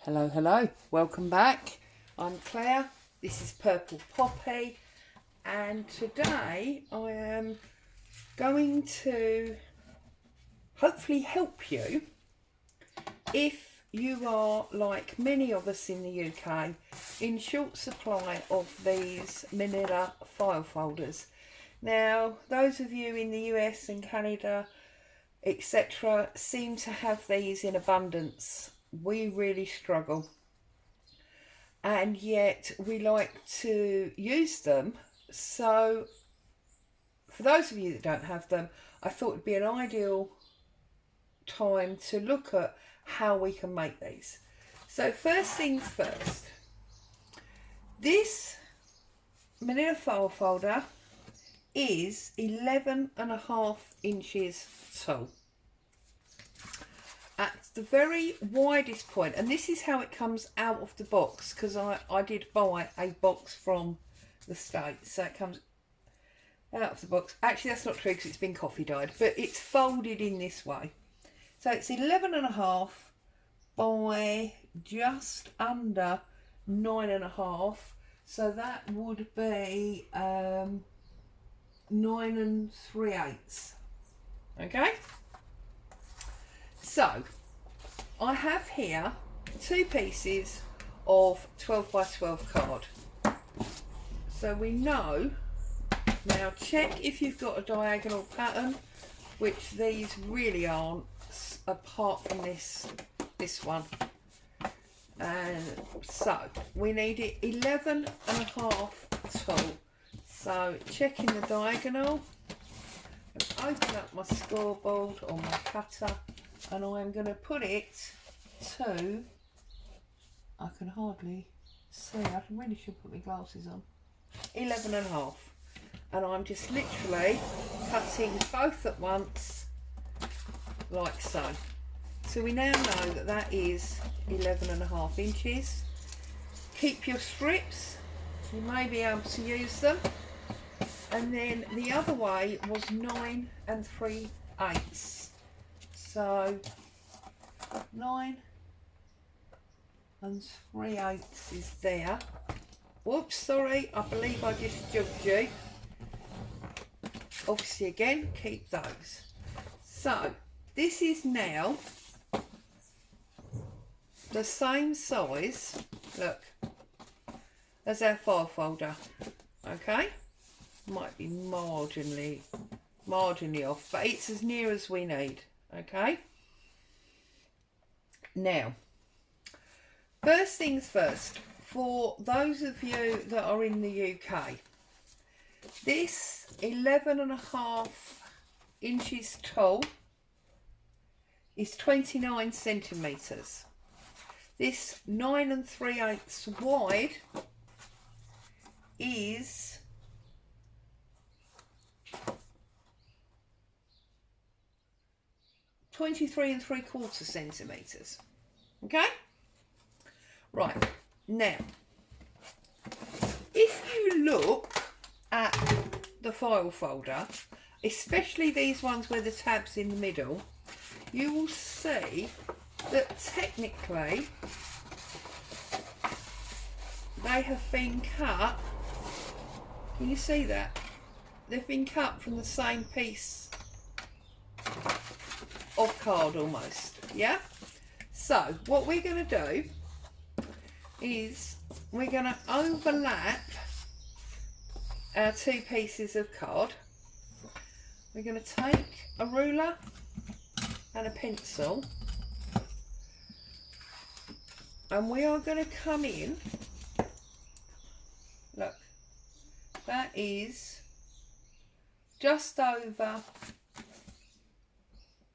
Hello, hello, welcome back. I'm Claire, this is Purple Poppy, and today I am going to hopefully help you if you are, like many of us in the UK, in short supply of these Manila file folders. Now, those of you in the US and Canada, etc., seem to have these in abundance. We really struggle, and yet we like to use them. So for those of you that don't have them, I thought it'd be an ideal time to look at how we can make these. So first things first, this Manila file folder is 11.5 inches tall. At the very widest point, and this is how it comes out of the box, because I did buy a box from the States, so it comes out of the box. Actually, that's not true because it's been coffee dyed, but it's folded in this way. So it's 11.5 by just under 9.5, so that would be 9 3/8. Okay. So I have here two pieces of 12 by 12 card. So we know, now check if you've got a diagonal pattern, which these really aren't, apart from this one. And so we need it 11.5 tall. So checking the diagonal, and open up my scoreboard or my cutter, and I'm going to put it to, I can hardly see, I really should put my glasses on, 11.5, and I'm just literally cutting both at once like so. So we now know that that is 11.5 inches. Keep your strips, you may be able to use them. And then the other way was 9 3/8. So 9 3/8 is there. Whoops, sorry, I believe I just jumped you. Obviously again, keep those. So this is now the same size, look, as our file folder. Okay, might be marginally off, but it's as near as we need. Okay, now first things first, for those of you that are in the UK, this 11.5 inches tall is 29 centimetres. This 9 3/8 wide is 23 3/4 centimetres. Okay, right, now if you look at the file folder, especially these ones where the tab's in the middle, you will see that technically they have been cut. Can you see that? They've been cut from the same piece of card almost, yeah? So what we're going to do is we're going to overlap our two pieces of card. We're going to take a ruler and a pencil, and we are going to come in, look, that is just over,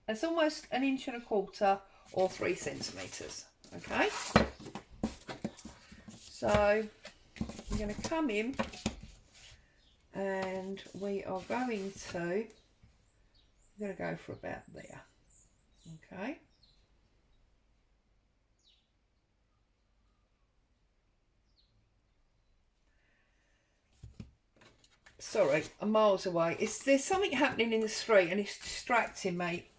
it's almost 1 1/4 or 3 centimetres. Okay, so I'm going to come in and we are going to, go for about there. Okay, sorry, I'm miles away. There's something happening in the street and it's distracting me.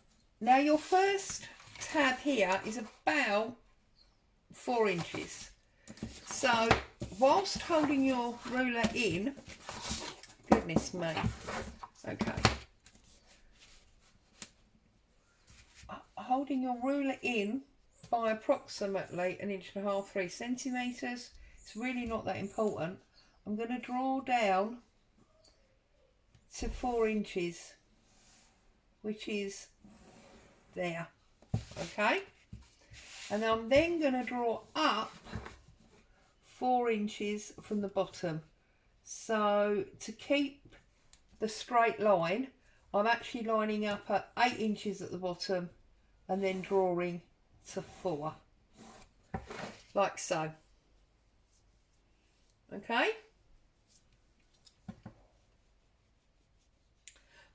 Now your first tab here is about 4 inches. So whilst holding your ruler in, goodness me, okay, holding your ruler in by approximately 1.5 inches, 3 centimetres, it's really not that important. I'm going to draw down to 4 inches, which is there, okay, and I'm then going to draw up 4 inches from the bottom. So to keep the straight line, I'm actually lining up at 8 inches at the bottom and then drawing to 4, like so, okay.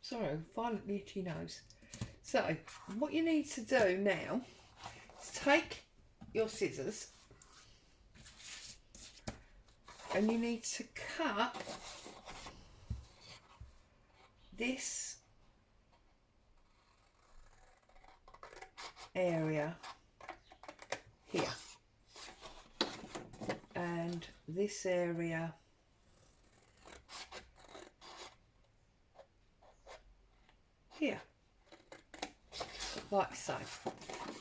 Sorry, violently itchy nose. So what you need to do now is take your scissors and you need to cut this area here and this area here, like so,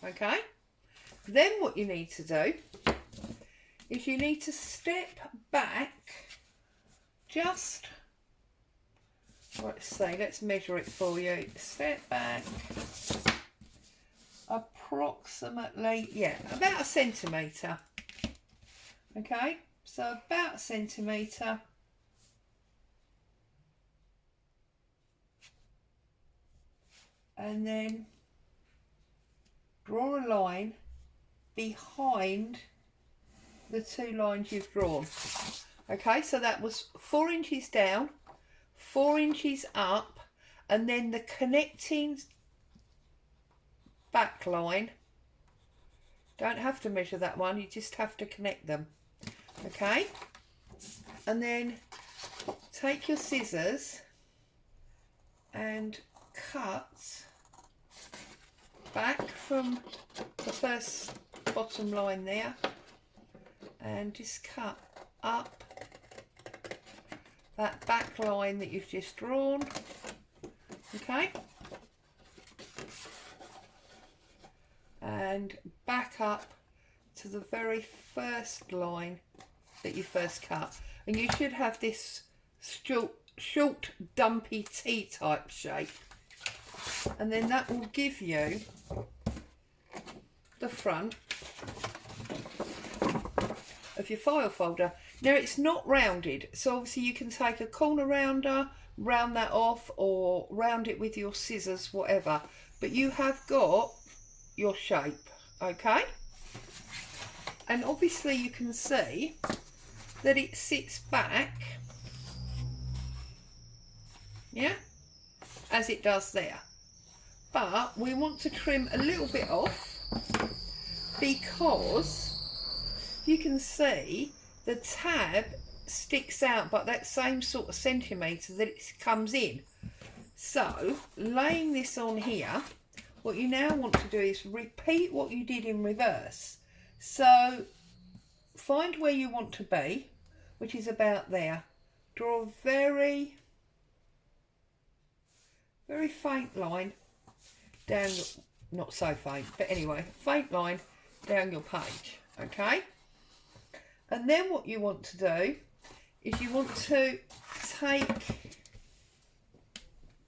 okay. Then what you need to do is you need to step back just, let's measure it for you, step back approximately, yeah, about 1 centimetre, okay, so about 1 centimetre, and then draw a line behind the 2 lines you've drawn. Okay, so that was 4 inches down, 4 inches up, and then the connecting back line, don't have to measure that one, you just have to connect them, okay. And then take your scissors and cut back from the first bottom line there and just cut up that back line that you've just drawn, okay, and back up to the very first line that you first cut, and you should have this short dumpy T-type shape, and then that will give you the front of your file folder. Now it's not rounded, so obviously you can take a corner rounder, round that off, or round it with your scissors, whatever, but you have got your shape, okay. And obviously you can see that it sits back, yeah, as it does there, but we want to trim a little bit off because you can see the tab sticks out but that same sort of centimetre that it comes in. So laying this on here, what you now want to do is repeat what you did in reverse. So find where you want to be, which is about there. Draw a very faint line down your, not so faint, but anyway, faint line down your page, okay. And then what you want to do is you want to take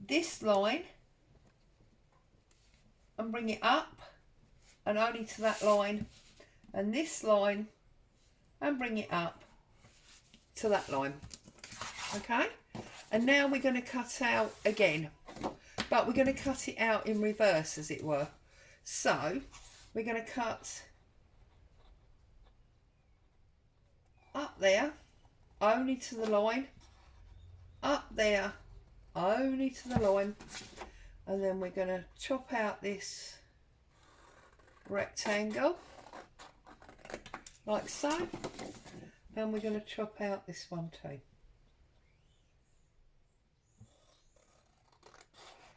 this line and bring it up and only to that line, and this line and bring it up to that line, okay. And now we're going to cut out again, but we're going to cut it out in reverse, as it were. So we're going to cut up there only to the line, up there only to the line, and then we're going to chop out this rectangle like so, and we're going to chop out this one too.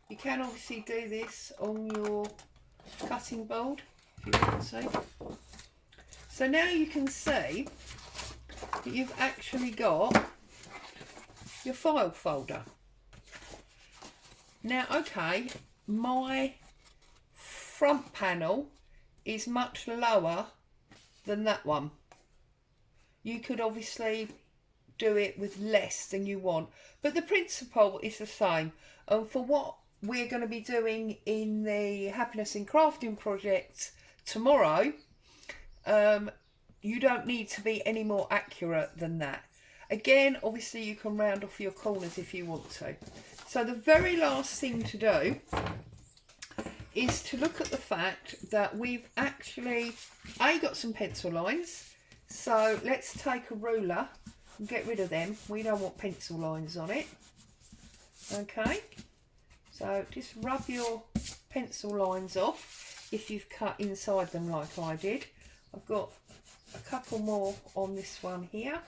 You can obviously do this on your cutting board if you want to. So now you can see that you've actually got your file folder. Now, okay, my front panel is much lower than that one. You could obviously do it with less than you want, but the principle is the same. And for what we're going to be doing in the Happiness in Crafting project tomorrow, you don't need to be any more accurate than that. Again, obviously you can round off your corners if you want to. So the very last thing to do is to look at the fact that we've actually got some pencil lines. So let's take a ruler and get rid of them. We don't want pencil lines on it. Okay, so just rub your pencil lines off if you've cut inside them like I did. I've got a couple more on this one here,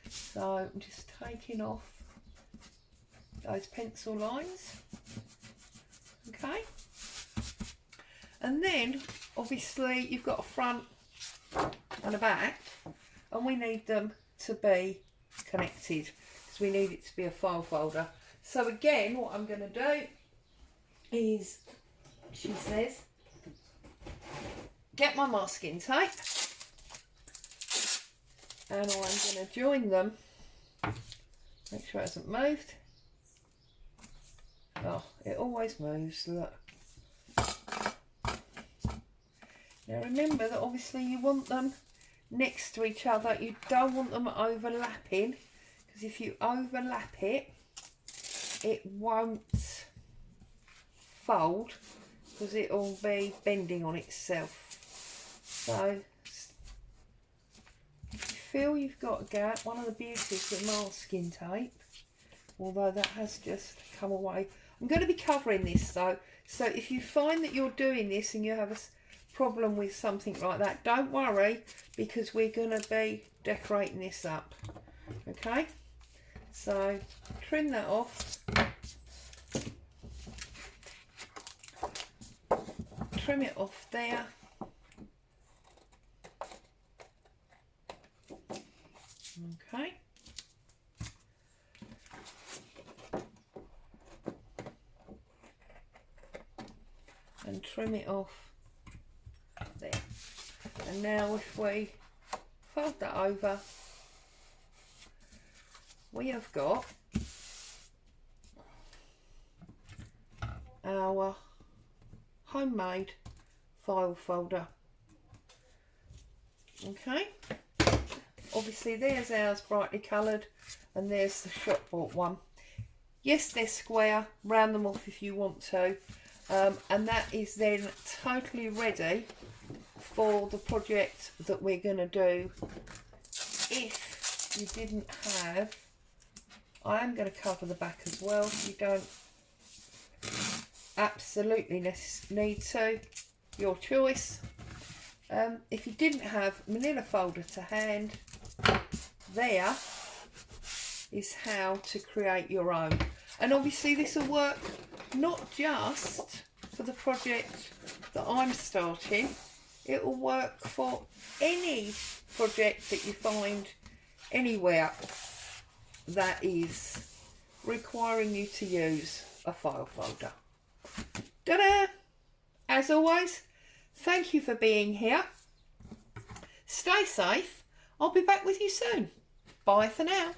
so I'm just taking off those pencil lines. Okay, and then obviously you've got a front and a back, and we need them to be connected because we need it to be a file folder. So again, what I'm going to do is, she says, get my masking tape, and I'm going to join them. Make sure it hasn't moved. Oh, it always moves, look. Now remember that obviously you want them next to each other. You don't want them overlapping, because if you overlap it, it won't fold, because it will be bending on itself. So if you feel you've got a gap, one of the beauties of masking tape, although that has just come away, I'm going to be covering this though, so if you find that you're doing this and you have a problem with something like that, don't worry, because we're going to be decorating this up. Okay, so trim that off, trim it off there. Okay, and trim it off there. And now if we fold that over, we have got our homemade file folder. Okay, obviously there's ours brightly coloured, and there's the shop bought one. Yes, they're square, round them off if you want to, and that is then totally ready for the project that we're going to do. If you didn't have, I am going to cover the back as well, so you don't absolutely need to, your choice. If you didn't have manila folder to hand, there is how to create your own. And obviously this will work not just for the project that I'm starting, it will work for any project that you find anywhere that is requiring you to use a file folder. Ta-da! As always, thank you for being here. Stay safe. I'll be back with you soon. Bye for now.